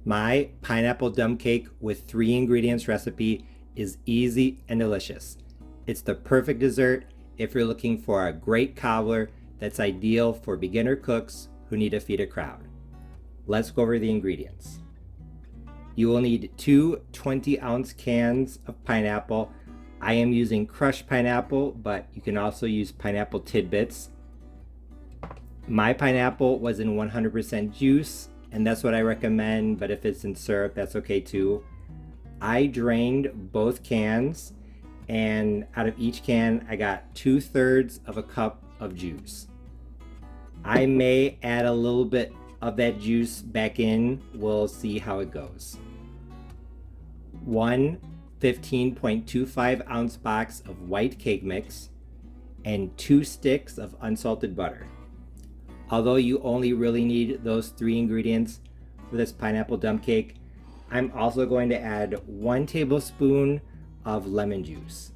My pineapple dump cake with 3 ingredients recipe is easy and delicious. It's the perfect dessert if you're looking for a great cobbler that's ideal for beginner cooks who need to feed a crowd. Let's go over the ingredients. You will need 2 20-ounce cans of pineapple. I am using crushed pineapple, but you can also use pineapple tidbits. My pineapple was in 100% juice, and that's what I recommend, but if it's in syrup, that's okay too. I drained both cans, and out of each can, I got 2/3 of a cup of juice. I may add a little bit of that juice back in. We'll see how it goes. 1 15.25 ounce box of white cake mix and 2 sticks of unsalted butter. Although you only really need those 3 ingredients for this pineapple dump cake, I'm also going to add 1 tablespoon of lemon juice.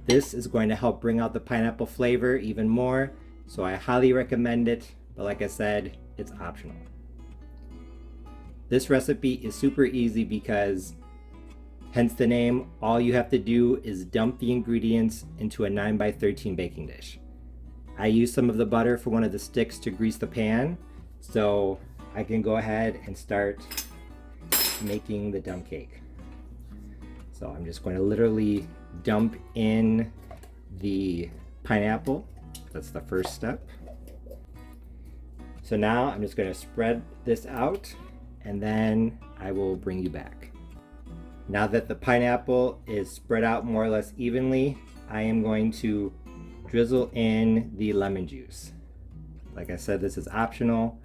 This is going to help bring out the pineapple flavor even more, so I highly recommend it, but like I said, it's optional. This recipe is super easy because, hence the name, all you have to do is dump the ingredients into a 9x13 baking dish. I used some of the butter for one of the sticks to grease the pan, so I can go ahead and start making the dump cake. So I'm just going to literally dump in the pineapple. That's the first step. So now I'm just going to spread this out, and then I will bring you back. Now that the pineapple is spread out more or less evenly, I am going to drizzle in the lemon juice. Like I said, this is optional,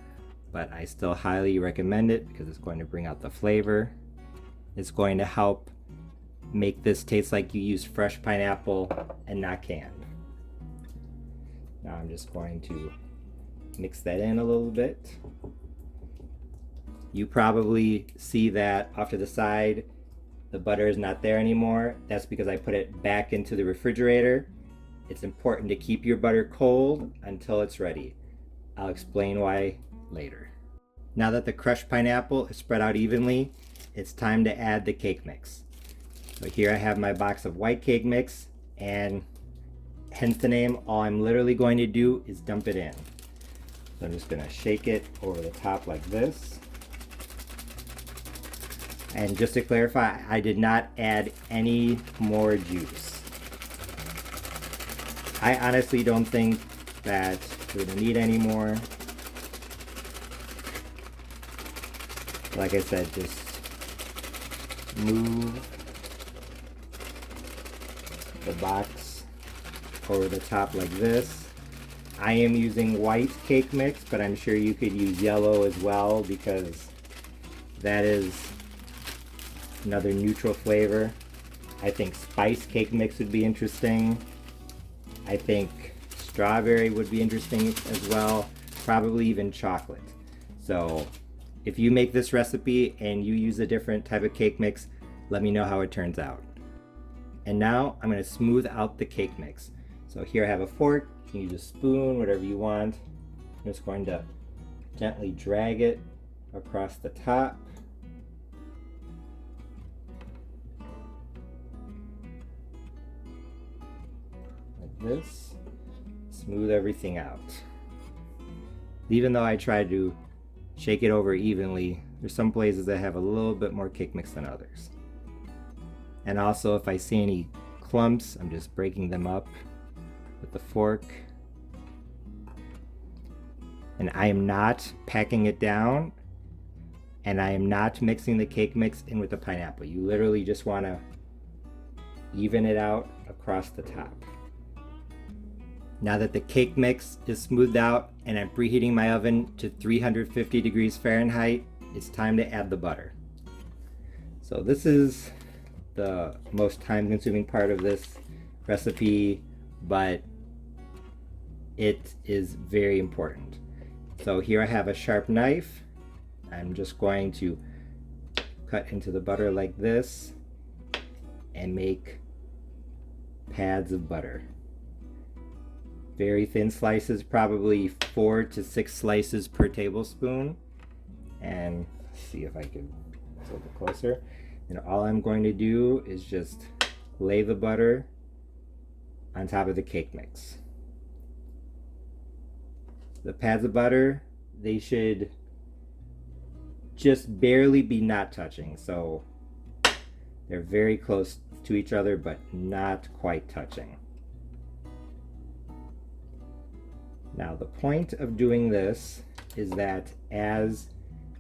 but I still highly recommend it because it's going to bring out the flavor. It's going to help make this taste like you used fresh pineapple and not canned. Now I'm just going to mix that in a little bit. You probably see that off to the side, the butter is not there anymore. That's because I put it back into the refrigerator. It's important to keep your butter cold until it's ready. I'll explain why later. Now that the crushed pineapple is spread out evenly, it's time to add the cake mix. So here I have my box of white cake mix, and hence the name, all I'm literally going to do is dump it in. So I'm just going to shake it over the top like this. And just to clarify, I did not add any more juice. I honestly don't think that we're gonna need any more. Like I said, just move the box over the top like this. I am using white cake mix, but I'm sure you could use yellow as well because that is another neutral flavor. I think spice cake mix would be interesting. I think strawberry would be interesting as well, probably even chocolate. So if you make this recipe and you use a different type of cake mix, let me know how it turns out. And now I'm going to smooth out the cake mix. So here I have a fork, you can use a spoon, whatever you want. I'm just going to gently drag it across the top. This, smooth everything out. Even though I try to shake it over evenly, there's some places that have a little bit more cake mix than others. And also, if I see any clumps, I'm just breaking them up with the fork. And I am not packing it down, and I am not mixing the cake mix in with the pineapple. You literally just want to even it out across the top. Now that the cake mix is smoothed out and I'm preheating my oven to 350 degrees Fahrenheit, it's time to add the butter. So this is the most time-consuming part of this recipe, but it is very important. So here I have a sharp knife. I'm just going to cut into the butter like this and make pads of butter. Very thin slices, probably 4 to 6 slices per tablespoon, and see if I can a little bit closer. And all I'm going to do is just lay the butter on top of the cake mix. The pads of butter, they should just barely be not touching. So they're very close to each other, but not quite touching. Now the point of doing this is that as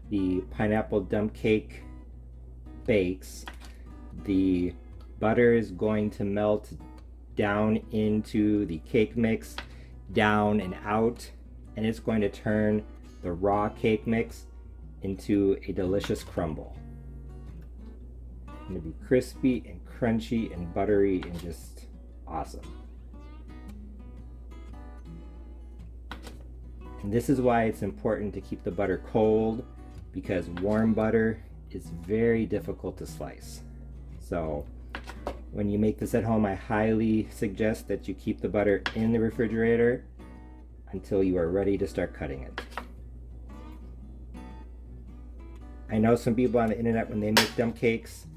the pineapple dump cake bakes, the butter is going to melt down into the cake mix, down and out, and it's going to turn the raw cake mix into a delicious crumble. It's going to be crispy and crunchy and buttery and just awesome. And this is why it's important to keep the butter cold, because warm butter is very difficult to slice. So when you make this at home, I highly suggest that you keep the butter in the refrigerator until you are ready to start cutting it. I know some people on the internet, when they make dump cakes,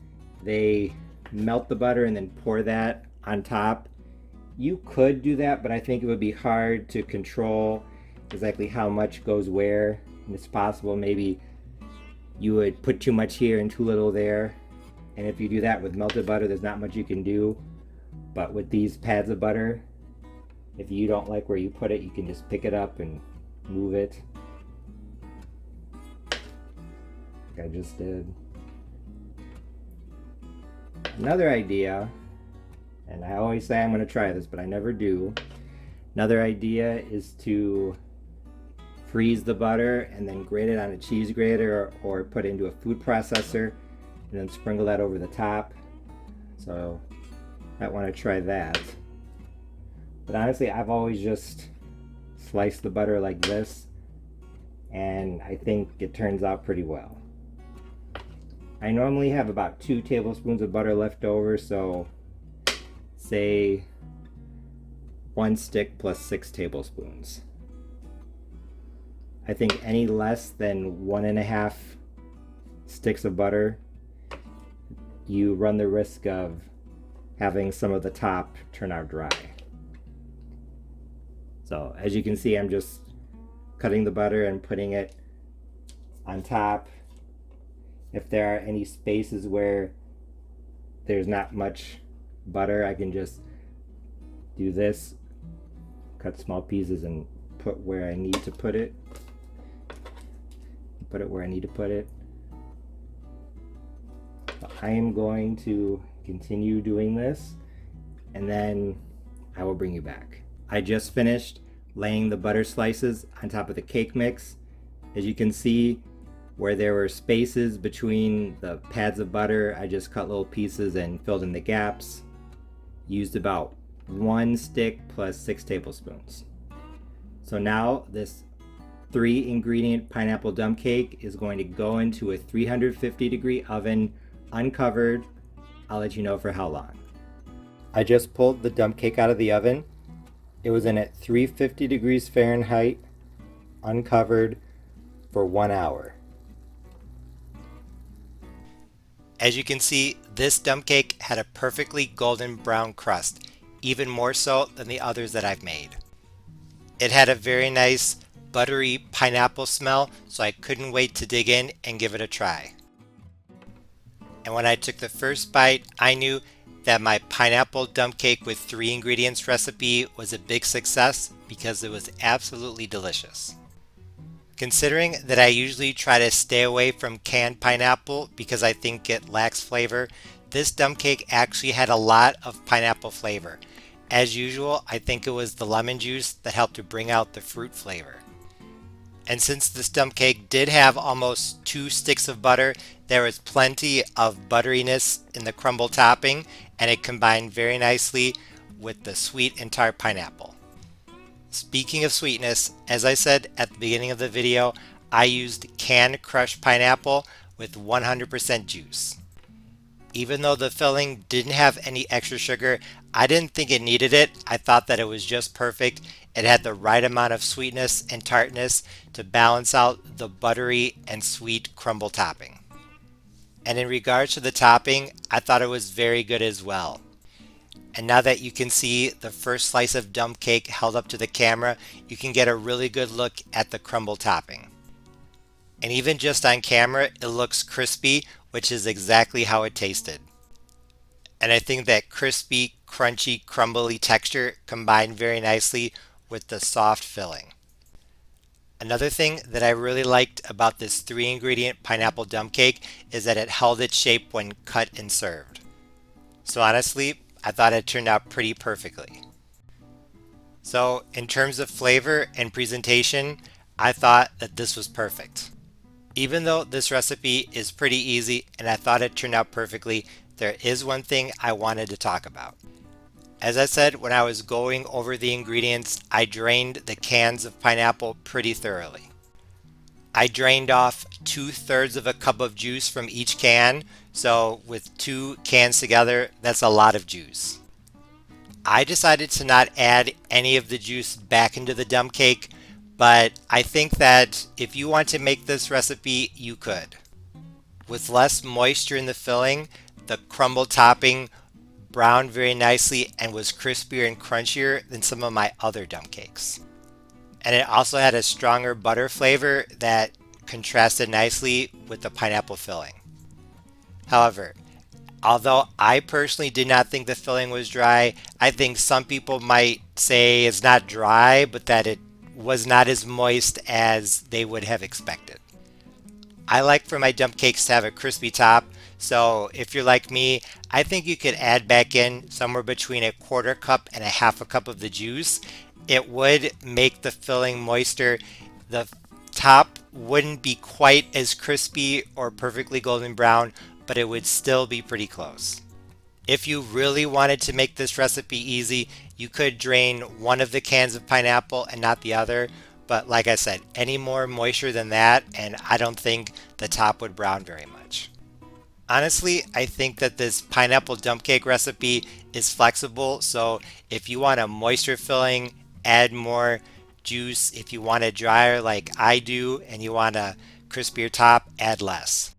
they melt the butter and then pour that on top. You could do that, but I think it would be hard to control exactly how much goes where. And it's possible maybe you would put too much here and too little there. And if you do that with melted butter, there's not much you can do. But with these pads of butter, if you don't like where you put it, you can just pick it up and move it. Like I just did. Another idea, and I always say I'm going to try this, but I never do. Another idea is to freeze the butter and then grate it on a cheese grater, or put it into a food processor and then sprinkle that over the top. So I might want to try that. But honestly, I've always just sliced the butter like this, and I think it turns out pretty well. I normally have about 2 tablespoons of butter left over, so say 1 stick plus 6 tablespoons. I think any less than 1.5 sticks of butter, you run the risk of having some of the top turn out dry. So as you can see, I'm just cutting the butter and putting it on top. If there are any spaces where there's not much butter, I can just do this, cut small pieces and put where I need to put it. Put it where I need to put it. So I am going to continue doing this, and then I will bring you back. I just finished laying the butter slices on top of the cake mix. As you can see, where there were spaces between the pads of butter, I just cut little pieces and filled in the gaps. Used about 1 stick plus 6 tablespoons. So now this 3 ingredient pineapple dump cake is going to go into a 350-degree oven, uncovered. I'll let you know for how long. I just pulled the dump cake out of the oven. It was in at 350 degrees Fahrenheit, uncovered, for 1 hour. As you can see, this dump cake had a perfectly golden brown crust, even more so than the others that I've made. It had a very nice buttery pineapple smell, so I couldn't wait to dig in and give it a try. And when I took the first bite, I knew that my pineapple dump cake with 3 ingredients recipe was a big success, because it was absolutely delicious. Considering that I usually try to stay away from canned pineapple because I think it lacks flavor, this dump cake actually had a lot of pineapple flavor. As usual, I think it was the lemon juice that helped to bring out the fruit flavor. And since this dump cake did have almost 2 sticks of butter, there was plenty of butteriness in the crumble topping, and it combined very nicely with the sweet and tart pineapple. Speaking of sweetness, as I said at the beginning of the video, I used canned crushed pineapple with 100% juice. Even though the filling didn't have any extra sugar, I didn't think it needed it. I thought that it was just perfect. It had the right amount of sweetness and tartness to balance out the buttery and sweet crumble topping. And in regards to the topping, I thought it was very good as well. And now that you can see the first slice of dump cake held up to the camera, you can get a really good look at the crumble topping. And even just on camera, it looks crispy, which is exactly how it tasted. And I think that crispy, crunchy, crumbly texture combined very nicely with the soft filling. Another thing that I really liked about this 3-ingredient pineapple dump cake is that it held its shape when cut and served. So honestly, I thought it turned out pretty perfectly. So in terms of flavor and presentation, I thought that this was perfect. Even though this recipe is pretty easy and I thought it turned out perfectly, there is one thing I wanted to talk about. As I said, when I was going over the ingredients, I drained the cans of pineapple pretty thoroughly. I drained off 2/3 of a cup of juice from each can, so with 2 cans together, that's a lot of juice. I decided to not add any of the juice back into the dump cake, but I think that if you want to make this recipe, you could. With less moisture in the filling, the crumble topping browned very nicely and was crispier and crunchier than some of my other dump cakes. And it also had a stronger butter flavor that contrasted nicely with the pineapple filling. However, although I personally did not think the filling was dry, I think some people might say it's not dry, but that it was not as moist as they would have expected. I like for my dump cakes to have a crispy top, so if you're like me, I think you could add back in somewhere between a 1/4 cup and a 1/2 cup of the juice. It would make the filling moister. The top wouldn't be quite as crispy or perfectly golden brown, but it would still be pretty close. If you really wanted to make this recipe easy, you could drain one of the cans of pineapple and not the other. But like I said, any more moisture than that, and I don't think the top would brown very much. Honestly, I think that this pineapple dump cake recipe is flexible. So if you want a moisture filling, add more juice. If you want it drier like I do and you want a crispier top, add less.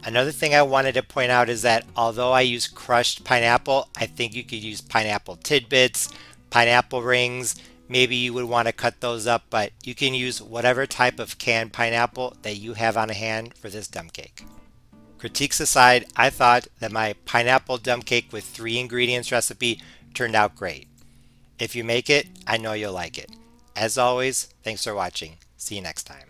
Another thing I wanted to point out is that although I use crushed pineapple, I think you could use pineapple tidbits, pineapple rings. Maybe you would want to cut those up, but you can use whatever type of canned pineapple that you have on hand for this dump cake. Critiques aside, I thought that my pineapple dump cake with 3 ingredients recipe turned out great. If you make it, I know you'll like it. As always, thanks for watching. See you next time.